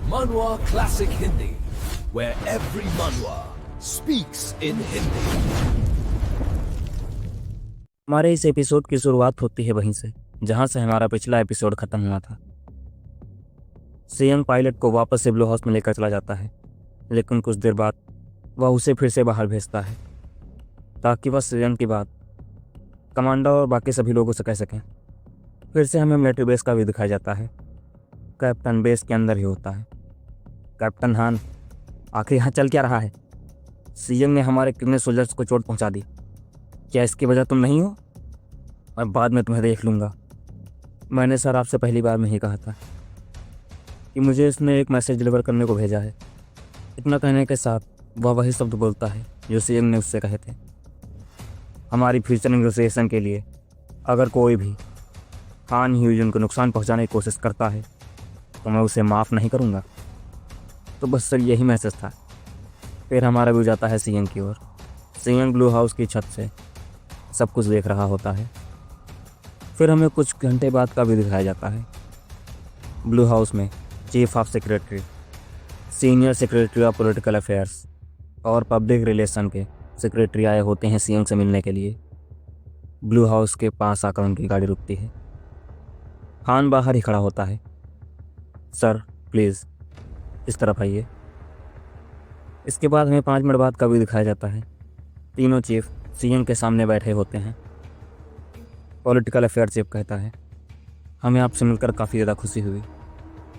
Manhwa Classic Hindi, where every manhwa speaks in Hindi. हमारे इस episode की शुरुआत होती है वहीं से जहां से हमारा पिछला एपिसोड खत्म हुआ था। सीएम पायलट को वापस से ब्लू हाउस में लेकर चला जाता है, लेकिन कुछ देर बाद वह उसे फिर से बाहर भेजता है ताकि वह सीएम की बात कमांडर और बाकी सभी लोगों से कह सकें। फिर से हमें मिलिट्री बेस का भी दिखाया जाता है। कैप्टन बेस के अंदर ही होता है। कैप्टन हान, आखिर यहाँ चल क्या रहा है? सीएम ने हमारे कितने सोल्जर्स को चोट पहुँचा दी, क्या इसकी वजह तुम नहीं हो? और बाद में तुम्हें देख लूँगा। मैंने सर आपसे पहली बार में ही कहा था कि मुझे इसने एक मैसेज डिलीवर करने को भेजा है। इतना कहने के साथ वह वही शब्द बोलता है जो सीएम ने उससे कहे थे। हमारी फ्यूचर नेगोशिएशन के लिए अगर कोई भी हान ह्यूजन को नुकसान पहुंचाने की कोशिश करता है तो मैं उसे माफ़ नहीं करूंगा। तो बस सर यही मैसेज था। फिर हमारा व्यू जाता है सीएम की ओर। सीएम ब्लू हाउस की छत से सब कुछ देख रहा होता है। फिर हमें कुछ घंटे बाद का भी दिखाया जाता है। ब्लू हाउस में chief of secretary, senior secretary of political affairs और पब्लिक रिलेशन के सेक्रेटरी आए होते हैं सीएम से मिलने के लिए। ब्लू हाउस के पास आकर उनकी गाड़ी रुकती है। खान बाहर ही खड़ा होता है। सर प्लीज़ इस तरफ आइए। इसके बाद हमें 5 मिनट बाद का भी दिखाया जाता है। तीनों चीफ सीएम के सामने बैठे होते हैं। पॉलिटिकल अफेयर चीफ कहता है, हमें आपसे मिलकर काफ़ी ज़्यादा खुशी हुई।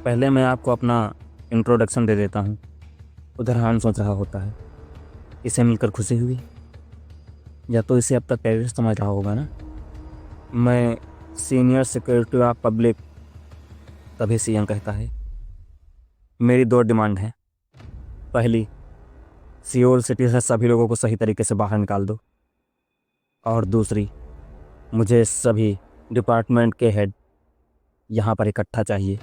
पहले मैं आपको अपना इंट्रोडक्शन दे देता हूँ। उधर हान सोच रहा होता है, इसे मिलकर खुशी हुई या तो इसे अब तक टेररिस्ट समझ रहा होगा ना। मैं सीनियर सेक्रेटरी ऑफ पब्लिक। तभी सीएम कहता है, मेरी 2 डिमांड हैं। पहली, सियोल सिटी से सभी लोगों को सही तरीके से बाहर निकाल दो। और दूसरी, मुझे सभी डिपार्टमेंट के हेड यहाँ पर इकट्ठा चाहिए।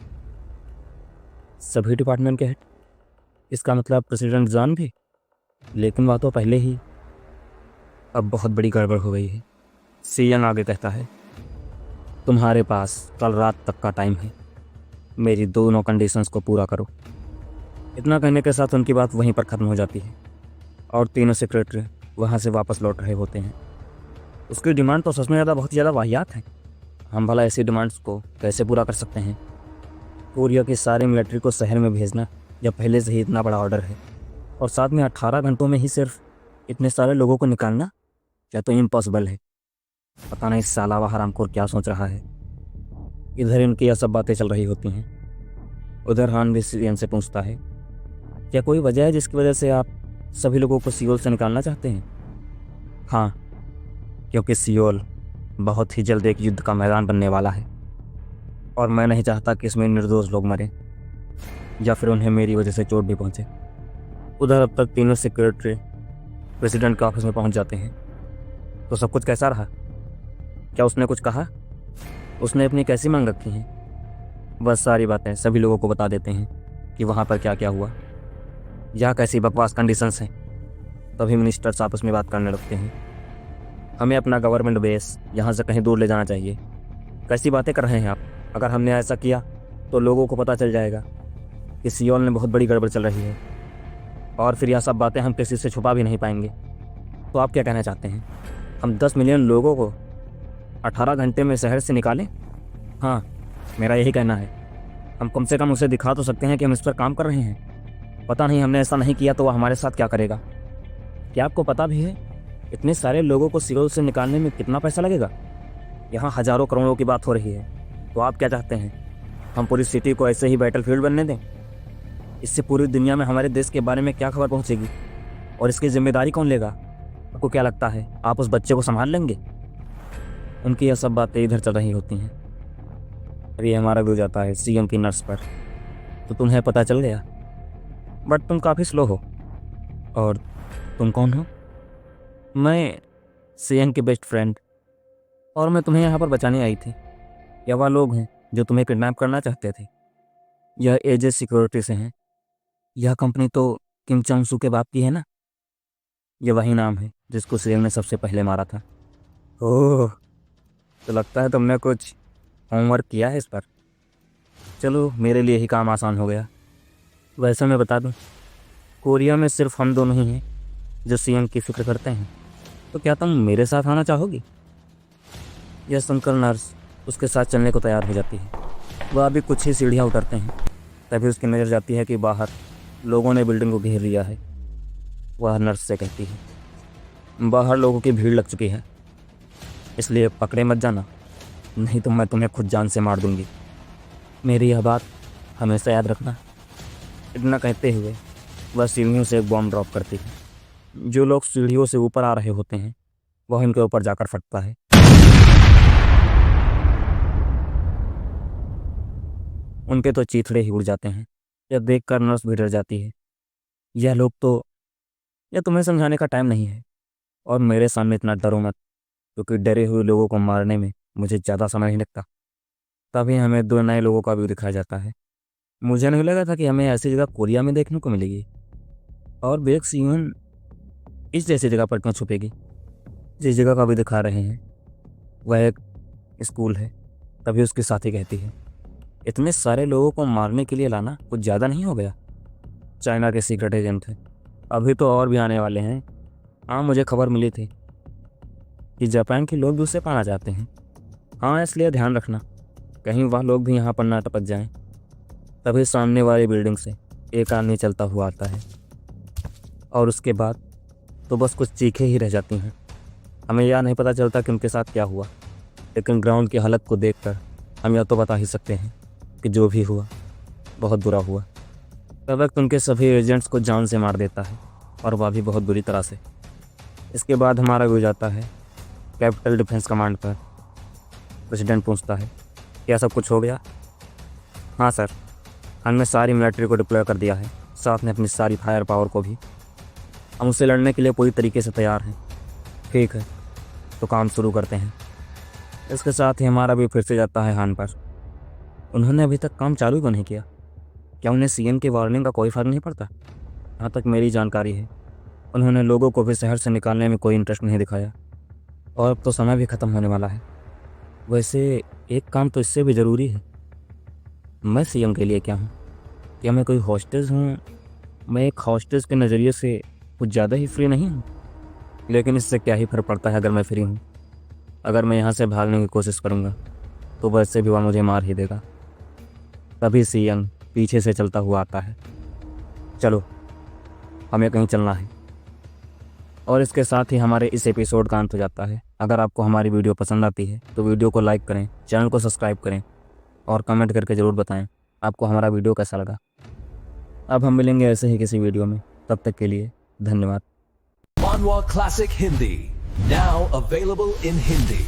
सभी डिपार्टमेंट के हेड? इसका मतलब प्रेसिडेंट जॉन भी? लेकिन वह तो पहले ही। अब बहुत बड़ी गड़बड़ हो गई है। सीएम आगे कहता है, तुम्हारे पास कल रात तक का टाइम है। मेरी दोनों कंडीशंस को पूरा करो। इतना कहने के साथ उनकी बात वहीं पर ख़त्म हो जाती है और तीनों सेक्रेटरी वहाँ से वापस लौट रहे होते हैं। उसकी डिमांड तो सच में बहुत ज़्यादा वाहियात है। हम भला ऐसी डिमांड्स को कैसे पूरा कर सकते हैं? कोरिया के सारे मिलिट्री को शहर में भेजना या पहले से ही इतना बड़ा ऑर्डर है, और साथ में 18 घंटों में ही सिर्फ इतने सारे लोगों को निकालना, या तो इम्पॉसिबल है। पता नहीं साला वह हरामखोर क्या सोच रहा है। इधर इनकी यह सब बातें चल रही होती हैं। उधर हान भी सीएम से पूछता है, क्या कोई वजह है जिसकी वजह से आप सभी लोगों को सियोल से निकालना चाहते हैं? हाँ, क्योंकि सियोल बहुत ही जल्द एक युद्ध का मैदान बनने वाला है और मैं नहीं चाहता कि इसमें निर्दोष लोग मरें या फिर उन्हें मेरी वजह से चोट भी पहुंचे। उधर अब तक तीनों सेक्रेटरी प्रेसिडेंट के ऑफिस में पहुंच जाते हैं। तो सब कुछ कैसा रहा? क्या उसने कुछ कहा? उसने अपनी कैसी मांग रखी है? बस सारी बातें सभी लोगों को बता देते हैं कि वहाँ पर क्या क्या हुआ, या कैसी बकवास कंडीशंस हैं। तभी मिनिस्टर्स आपस में बात करने लगते हैं। हमें अपना गवर्नमेंट बेस यहाँ से कहीं दूर ले जाना चाहिए। कैसी बातें कर रहे हैं आप? अगर हमने ऐसा किया तो लोगों को पता चल जाएगा कि सियोल में बहुत बड़ी गड़बड़ चल रही है, और फिर यह सब बातें हम किसी से छुपा भी नहीं पाएंगे। तो आप क्या कहना चाहते हैं? हम 10 मिलियन लोगों को 18 घंटे में शहर से निकालें? हाँ, मेरा यही कहना है। हम कम से कम उसे दिखा तो सकते हैं कि हम इस पर काम कर रहे हैं। पता नहीं हमने ऐसा नहीं किया तो वह हमारे साथ क्या करेगा। क्या आपको पता भी है इतने सारे लोगों को सियोल से निकालने में कितना पैसा लगेगा? यहाँ हज़ारों करोड़ों की बात हो रही है। तो आप क्या चाहते हैं, हम पूरी सिटी को ऐसे ही बैटलफील्ड बनने दें? इससे पूरी दुनिया में हमारे देश के बारे में क्या खबर पहुँचेगी, और इसकी जिम्मेदारी कौन लेगा? आपको क्या लगता है आप उस बच्चे को संभाल लेंगे? उनकी यह सब बातें इधर चल रही होती हैं। अभी हमारा व्यू जाता है सीएम की नर्स पर। तो तुम्हें पता चल गया, बट तुम काफ़ी स्लो हो। और तुम कौन हो? मैं सीएम की बेस्ट फ्रेंड, और मैं तुम्हें यहाँ पर बचाने आई थी। यह वह लोग हैं जो तुम्हें किडनैप करना चाहते थे। यह एजे सिक्योरिटी से हैं। यह कंपनी तो किम चांग सू के बाप की है ना। यह वही नाम है जिसको सीएम ने सबसे पहले मारा था। ओह, तो लगता है तुमने कुछ होमवर्क किया है इस पर। चलो, मेरे लिए ही काम आसान हो गया। वैसे मैं बता दूं, कोरिया में सिर्फ हम दोनों ही हैं जो सीएम की फिक्र करते हैं। तो क्या तुम मेरे साथ आना चाहोगी? यह सुनकर नर्स उसके साथ चलने को तैयार हो जाती है। वह अभी कुछ ही सीढ़ियाँ उतरते हैं, तभी उसकी नज़र जाती है कि बाहर लोगों ने बिल्डिंग को घेर लिया है। वह नर्स से कहती है, बाहर लोगों की भीड़ लग चुकी है, इसलिए पकड़े मत जाना, नहीं तो मैं तुम्हें खुद जान से मार दूंगी। मेरी यह बात हमेशा याद रखना। इतना कहते हुए वह सीढ़ियों से एक बॉम्ब ड्रॉप करती है। जो लोग सीढ़ियों से ऊपर आ रहे होते हैं वह इनके ऊपर जाकर फटता है। उनके तो चीथड़े ही उड़ जाते हैं। यह देखकर नर्स भी डर जाती है। यह तुम्हें समझाने का टाइम नहीं है, और मेरे सामने इतना डरो मत, क्योंकि डरे हुए लोगों को मारने में मुझे ज़्यादा समय नहीं लगता। तभी हमें 2 नए लोगों का व्यू दिखाया जाता है। मुझे नहीं लगा था कि हमें ऐसी जगह कोरिया में देखने को मिलेगी, और बेक सीवन इस जैसी जगह पर क्यों छुपेगी। जिस जगह का भी दिखा रहे हैं वह एक स्कूल है। तभी उसकी साथी कहती है, इतने सारे लोगों को मारने के लिए लाना कुछ ज़्यादा नहीं हो गया? चाइना के सीक्रेट एजेंट हैं, अभी तो और भी आने वाले हैं। हाँ, मुझे खबर मिली थी कि जापान के लोग भी उसे पाना चाहते हैं। हाँ, इसलिए ध्यान रखना कहीं वह लोग भी यहाँ पर ना टपक जाएं। तभी सामने वाली बिल्डिंग से एक आदमी चलता हुआ आता है, और उसके बाद तो बस कुछ चीखें ही रह जाती हैं। हमें यह नहीं पता चलता कि उनके साथ क्या हुआ, लेकिन ग्राउंड की हालत को देखकर हम यह तो बता ही सकते हैं कि जो भी हुआ बहुत बुरा हुआ। तब वक्त उनके सभी एजेंट्स को जान से मार देता है, और वह भी बहुत बुरी तरह से। इसके बाद हमारा व्यू जाता है कैपिटल डिफेंस कमांड पर। प्रेसिडेंट पूछता है, क्या सब कुछ हो गया? हाँ सर, हमने सारी मिलिट्री को डिप्लॉय कर दिया है, साथ में अपनी सारी फायर पावर को भी। हम उससे लड़ने के लिए पूरी तरीके से तैयार हैं। ठीक है, तो काम शुरू करते हैं। इसके साथ ही हमारा भी फिर से जाता है हान पर। उन्होंने अभी तक काम चालू क्यों नहीं किया? क्या उन्हें सीएम की वार्निंग का कोई फ़र्क नहीं पड़ता? जहाँ तक मेरी जानकारी है, उन्होंने लोगों को भी शहर से निकालने में कोई इंटरेस्ट नहीं दिखाया, और अब तो समय भी ख़त्म होने वाला है। वैसे एक काम तो इससे भी ज़रूरी है। मैं सीएम के लिए क्या हूँ? क्या मैं कोई हॉस्टेज हूँ? मैं एक हॉस्टेज के नज़रिए से कुछ ज़्यादा ही फ्री नहीं हूँ? लेकिन इससे क्या ही फ़र्क पड़ता है अगर मैं फ्री हूँ। अगर मैं यहाँ से भागने की कोशिश करूँगा तो वैसे भी वह मुझे मार ही देगा। तभी सीएम पीछे से चलता हुआ आता है। चलो, हमें कहीं चलना है। और इसके साथ ही हमारे इस एपिसोड का अंत हो जाता है। अगर आपको हमारी वीडियो पसंद आती है तो वीडियो को लाइक करें, चैनल को सब्सक्राइब करें, और कमेंट करके ज़रूर बताएं आपको हमारा वीडियो कैसा लगा। अब हम मिलेंगे ऐसे ही किसी वीडियो में, तब तक के लिए धन्यवाद। Manhwa Classic Hindi, now available in Hindi.